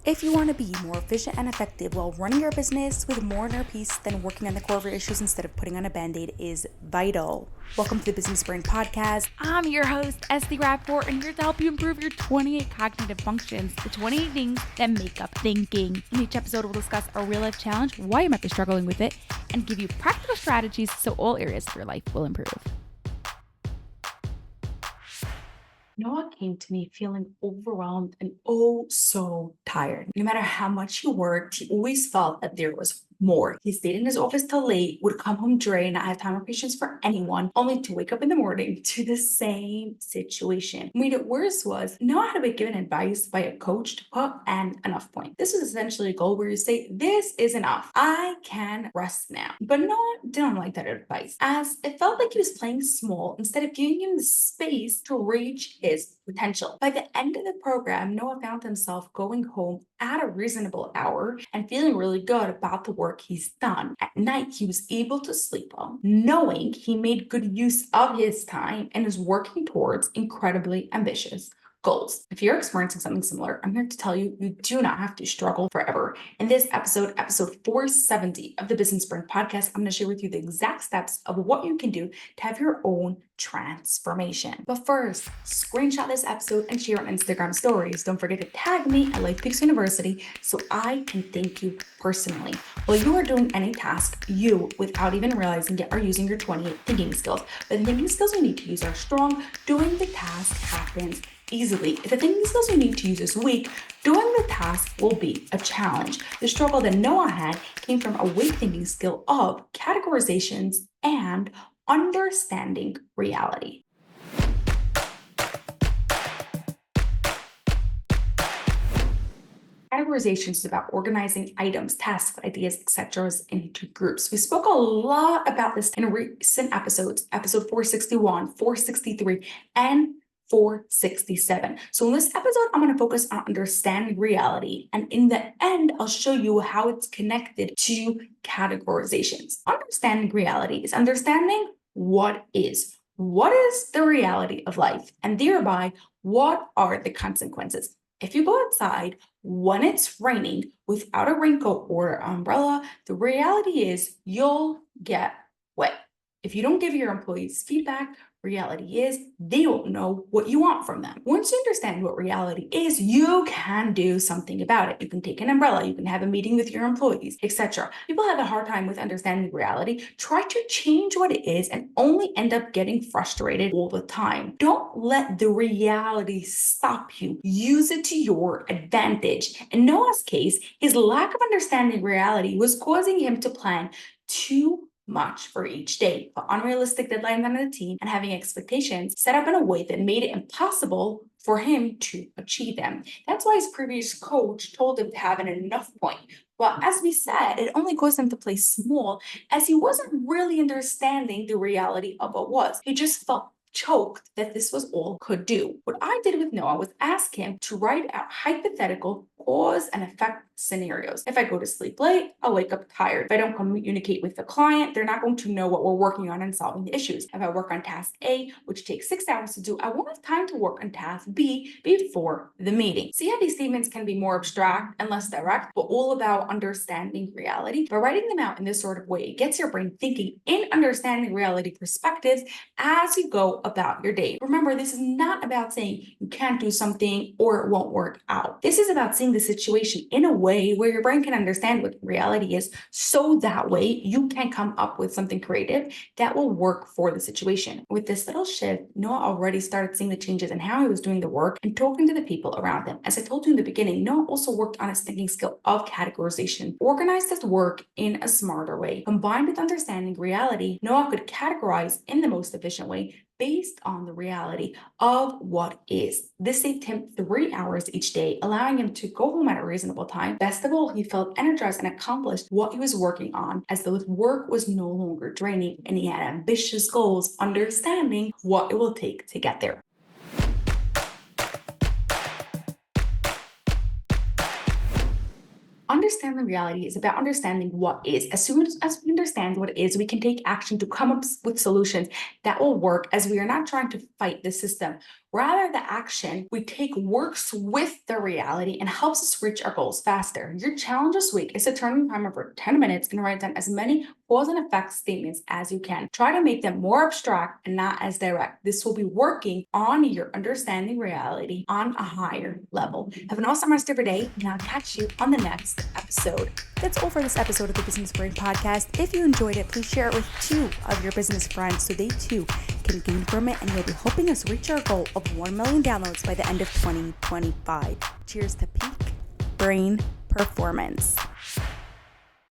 If you want to be more efficient and effective while running your business with more inner peace, then working on the core of your issues instead of putting on a band-aid is vital. Welcome to the Business Brain Podcast. I'm your host, Esty Rapport, and here to help you improve your 28 cognitive functions, the 28 things that make up thinking. In each episode, we'll discuss a real-life challenge, why you might be struggling with it, and give you practical strategies so all areas of your life will improve. Noah came to me feeling overwhelmed and so tired. No matter how much he worked, he always felt that there was more. He stayed in his office till late, would come home drained, not have time or patience for anyone, only to wake up in the morning to the same situation. What made it worse was Noah had to be given advice by a coach to put an enough point. This was essentially a goal where you say, this is enough. I can rest now. But Noah didn't like that advice, as it felt like he was playing small instead of giving him the space to reach his potential. By the end of the program, Noah found himself going home at a reasonable hour and feeling really good about the work he's done. At night, he was able to sleep well, knowing he made good use of his time and is working towards incredibly ambitious goals. If you're experiencing something similar, I'm here to tell you, you do not have to struggle forever. In this episode 470 of the Business Brain Podcast, I'm going to share with you the exact steps of what you can do to have your own transformation. But first, screenshot this episode and share on Instagram stories. Don't forget to tag me at Life Peaks University so I can thank you personally. While you are doing any task, you, without even realizing it, are using your 28 thinking skills. But the thinking skills you need to use are strong. Doing the task happens easily. If the thinking skills you need to use is weak, doing the task will be a challenge. The struggle that Noah had came from a weak thinking skill of categorizations and understanding reality. Categorization is about organizing items, tasks, ideas, etc. into groups. We spoke a lot about this in recent episodes, episode 461, 463, and 467. So in this episode, I'm going to focus on understanding reality. And in the end, I'll show you how it's connected to categorizations. Understanding reality is understanding what is. What is the reality of life? And thereby, what are the consequences? If you go outside when it's raining without a raincoat or umbrella, the reality is you'll get wet. If you don't give your employees feedback, reality is they don't know what you want from them. Once you understand what reality is, you can do something about it. You can take an umbrella, you can have a meeting with your employees, etc. People have a hard time with understanding reality. Try to change what it is and only end up getting frustrated all the time. Don't let the reality stop you. Use it to your advantage. In Noah's case, his lack of understanding reality was causing him to plan too much for each day, but unrealistic deadlines on the team and having expectations set up in a way that made it impossible for him to achieve them. That's why his previous coach told him to have an enough point. But as we said, it only caused him to play small as he wasn't really understanding the reality of what was. He just felt choked that this was all could do. What I did with Noah was ask him to write out hypothetical cause and effect scenarios. If I go to sleep late, I'll wake up tired. If I don't communicate with the client, they're not going to know what we're working on and solving the issues. If I work on task A, which takes 6 hours to do, I won't have time to work on task B before the meeting. See how these statements can be more abstract and less direct, but all about understanding reality. By writing them out in this sort of way, it gets your brain thinking in understanding reality perspectives as you go about your day. Remember, this is not about saying you can't do something or it won't work out. This is about seeing the situation in a way where your brain can understand what reality is, so that way you can come up with something creative that will work for the situation. With this little shift, Noah already started seeing the changes in how he was doing the work and talking to the people around him. As I told you in the beginning, Noah also worked on his thinking skill of categorization, organized his work in a smarter way. Combined with understanding reality, Noah could categorize in the most efficient way based on the reality of what is. This saved him 3 hours each day, allowing him to go home at a reasonable time. Best of all, he felt energized and accomplished what he was working on, as though his work was no longer draining and he had ambitious goals, understanding what it will take to get there. Understanding reality is about understanding what is. As soon as we understand what it is, we can take action to come up with solutions that will work, as we are not trying to fight the system. Rather, the action we take works with the reality and helps us reach our goals faster. Your challenge this week is to turn the timer for 10 minutes and write down as many cause and effect statements as you can. Try to make them more abstract and not as direct. This will be working on your understanding reality on a higher level. Have an awesome rest of your day, and I'll catch you on the next episode. That's all for this episode of the Business Brain Podcast. If you enjoyed it, please share it with 2 of your business friends so they too can gain from it, and you'll be helping us reach our goal of 1 million downloads by the end of 2025. Cheers to peak brain performance.